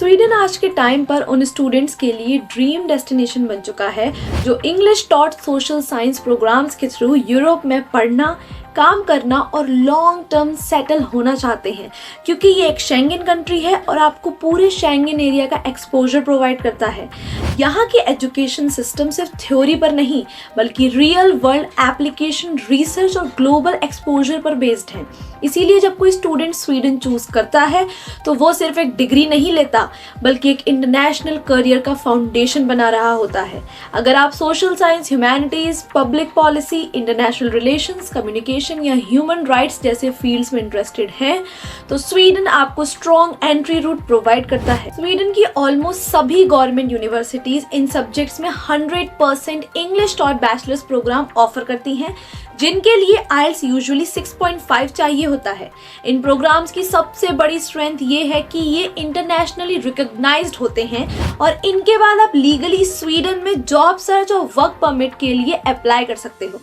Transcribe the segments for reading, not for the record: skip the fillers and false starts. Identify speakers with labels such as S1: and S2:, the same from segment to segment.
S1: Sweden आज के time पर उन स्टूडेंट्स के लिए ड्रीम डेस्टिनेशन बन चुका है जो English taught social science programmes के थ्रू यूरोप में पढ़ना, काम करना और लॉन्ग टर्म सेटल होना चाहते हैं, क्योंकि ये एक शेंगन कंट्री है और आपको पूरे शेंगन एरिया का एक्सपोजर प्रोवाइड करता है। यहाँ की एजुकेशन सिस्टम सिर्फ थ्योरी पर नहीं बल्कि रियल वर्ल्ड एप्लीकेशन, रिसर्च और ग्लोबल एक्सपोजर पर बेस्ड है। इसीलिए जब कोई स्टूडेंट स्वीडन चूज करता है तो वो सिर्फ एक डिग्री नहीं लेता बल्कि एक इंटरनेशनल करियर का फाउंडेशन बना रहा होता है। अगर आप social science, humanities, public policy, international relations, communication या ह्यूमन राइट्स जैसे फील्ड्स में इंटरेस्टेड हैं तो स्वीडन आपको स्ट्रॉन्ग एंट्री रूट प्रोवाइड करता है। स्वीडन की ऑलमोस्ट सभी गवर्नमेंट यूनिवर्सिटीज इन सब्जेक्ट्स में 100% English taught bachelors programme offer करती हैं, जिनके लिए आइल्स यूजुअली 6.5 चाहिए होता है। इन प्रोग्राम्स की सबसे बड़ी स्ट्रेंथ ये है कि ये इंटरनेशनली रिकॉग्नाइज्ड होते हैं और इनके बाद आप लीगली स्वीडन में जॉब सर्च और वर्क परमिट के लिए अप्लाई कर सकते हो।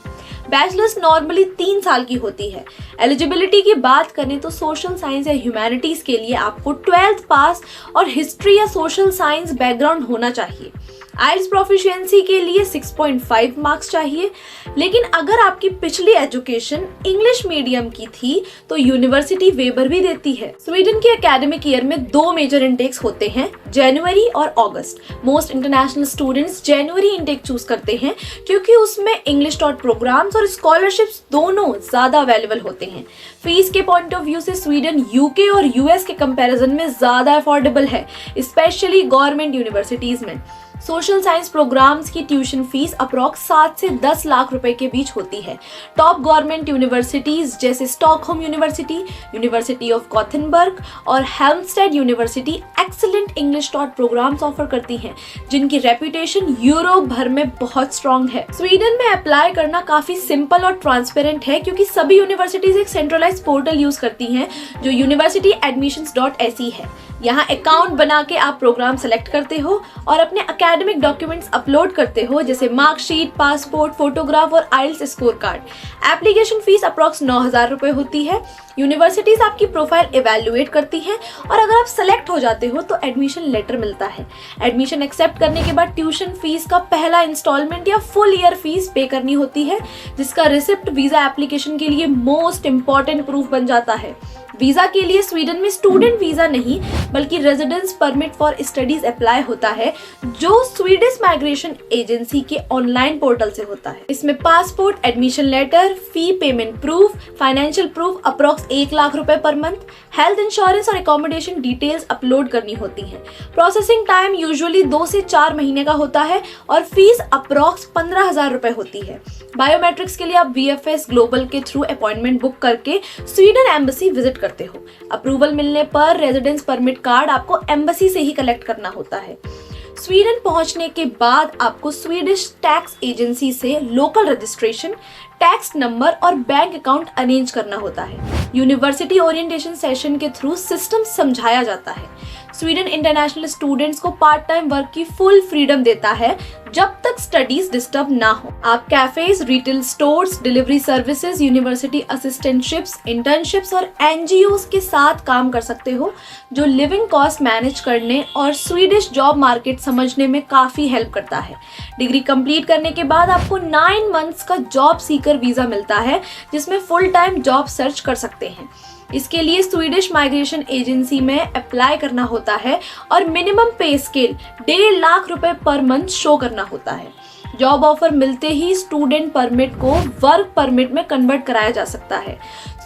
S1: बैचलर्स नॉर्मली 3 साल की होती है। एलिजिबिलिटी की बात करें तो सोशल साइंस या ह्यूमैनिटीज के लिए आपको 12th पास और हिस्ट्री या सोशल साइंस बैकग्राउंड होना चाहिए। आइल्स प्रोफिशिएंसी के लिए 6.5 मार्क्स चाहिए, लेकिन अगर आपकी पिछली एजुकेशन इंग्लिश मीडियम की थी तो यूनिवर्सिटी वेबर भी देती है। स्वीडन के एकेडमिक ईयर में 2 मेजर इंटेक्स होते हैं, जनवरी और अगस्त। मोस्ट इंटरनेशनल स्टूडेंट्स जनवरी इंटेक चूज करते हैं क्योंकि उसमें इंग्लिश टॉट प्रोग्राम्स और स्कॉलरशिप्स दोनों ज्यादा अवेलेबल होते हैं। फीस के पॉइंट ऑफ व्यू से स्वीडन यूके और यूएस के कंपैरिजन में ज्यादा अफोर्डेबल है, स्पेशली गवर्नमेंट यूनिवर्सिटीज में। सोशल साइंस प्रोग्राम्स की ट्यूशन फीस अप्रॉक्स 7 से 10 लाख रुपए के बीच होती है। टॉप गवर्नमेंट यूनिवर्सिटीज जैसे स्टॉकहोम यूनिवर्सिटी, यूनिवर्सिटी ऑफ गॉथेनबर्ग और Halmstad university excellent English taught programmes offer करती हैं, जिनकी रेपुटेशन यूरोप भर में बहुत स्ट्रॉन्ग है। स्वीडन में अप्लाई करना काफी सिंपल और ट्रांसपेरेंट है क्योंकि सभी यूनिवर्सिटीज एक सेंट्रलाइज्ड पोर्टल यूज करती हैं जो universityadmissions.se है। यहाँ अकाउंट बना के आप प्रोग्राम सेलेक्ट करते हो और अपने एकेडमिक डॉक्यूमेंट्स अपलोड करते हो, जैसे मार्कशीट, पासपोर्ट, फोटोग्राफ और IELTS score card. Application fee approx 9,000 रुपए होती है। यूनिवर्सिटीज आपकी प्रोफाइल इवेल्युएट करती हैं और अगर आप सेलेक्ट हो जाते हो तो एडमिशन लेटर मिलता है। एडमिशन एक्सेप्ट करने के बाद ट्यूशन फीस का पहला इंस्टॉलमेंट या फुल ईयर फीस पे करनी होती है, जिसका रिसिप्ट वीजा एप्लीकेशन के लिए मोस्ट इंपॉर्टेंट प्रूफ बन जाता है। वीजा के लिए स्वीडन में स्टूडेंट वीजा नहीं बल्कि residence permit for studies apply होता है, जो स्वीडिश माइग्रेशन एजेंसी के ऑनलाइन पोर्टल से होता है। इसमें passport, admission letter, fee payment proof, financial proof approx 1 lakh रुपए पर मंथ, हेल्थ इंश्योरेंस और एकोमोडेशन डिटेल्स अपलोड करनी होती है। प्रोसेसिंग टाइम यूजुअली 2 से 4 महीने का होता है और फीस अप्रॉक्स 15,000 रुपए होती है। बायोमेट्रिक्स के लिए आप VFS ग्लोबल के थ्रू अपॉइंटमेंट बुक करके स्वीडन एम्बेसी विजिट करते हो। अप्रूवल मिलने पर रेजिडेंस परमिट कार्ड आपको एम्बेसी से ही कलेक्ट करना होता है। स्वीडन पहुंचने के बाद आपको स्वीडिश टैक्स एजेंसी से लोकल रजिस्ट्रेशन, टैक्स नंबर और बैंक अकाउंट अरेंज करना होता है। यूनिवर्सिटी ओरिएंटेशन सेशन के थ्रू सिस्टम समझाया जाता है। स्वीडन इंटरनेशनल स्टूडेंट्स को पार्ट टाइम वर्क की फुल फ्रीडम देता है जब तक स्टडीज डिस्टर्ब ना हो। आप cafes, retail stores, delivery services, university assistantships, internships और NGOs के साथ काम कर सकते हो, जो लिविंग कॉस्ट मैनेज करने और स्वीडिश जॉब मार्केट समझने में काफी हेल्प करता है। डिग्री कंप्लीट करने के बाद आपको 9 मंथ्स का जॉब सीकर वीजा मिलता है, जिसमें फुल टाइम जॉब सर्च कर सकते हैं। इसके लिए स्वीडिश माइग्रेशन एजेंसी में अप्लाई करना होता है और मिनिमम पे स्केल 1.5 लाख रुपए पर मंथ शो करना होता है। जॉब ऑफर मिलते ही स्टूडेंट परमिट को वर्क परमिट में कन्वर्ट कराया जा सकता है।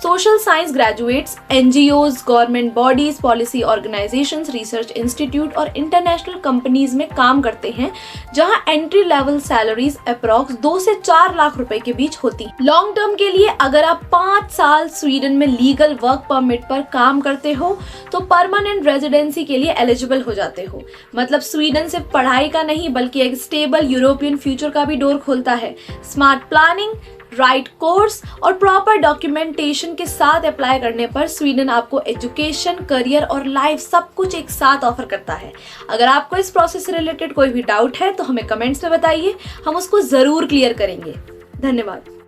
S1: Social science graduates NGOs, government bodies, policy organisations, research institute और इंटरनेशनल कंपनीज में काम करते हैं, जहां एंट्री लेवल सैलरीज अप्रॉक्स 2 से 4 लाख रुपए के बीच होती। लॉन्ग टर्म के लिए अगर आप 5 साल स्वीडन में लीगल वर्क परमिट पर काम करते हो तो परमानेंट रेजिडेंसी के लिए एलिजिबल हो जाते हो। मतलब स्वीडन सिर्फ पढ़ाई का नहीं बल्कि एक स्टेबल यूरोपियन फ्यूचर का भी डोर खोलता है। स्मार्ट प्लानिंग, राइट कोर्स और प्रॉपर डॉक्यूमेंटेशन के साथ अप्लाई करने पर स्वीडन आपको एजुकेशन, करियर और लाइफ सब कुछ एक साथ ऑफर करता है। अगर आपको इस प्रोसेस से रिलेटेड कोई भी डाउट है तो हमें कमेंट्स में बताइए, हम उसको जरूर क्लियर करेंगे। धन्यवाद।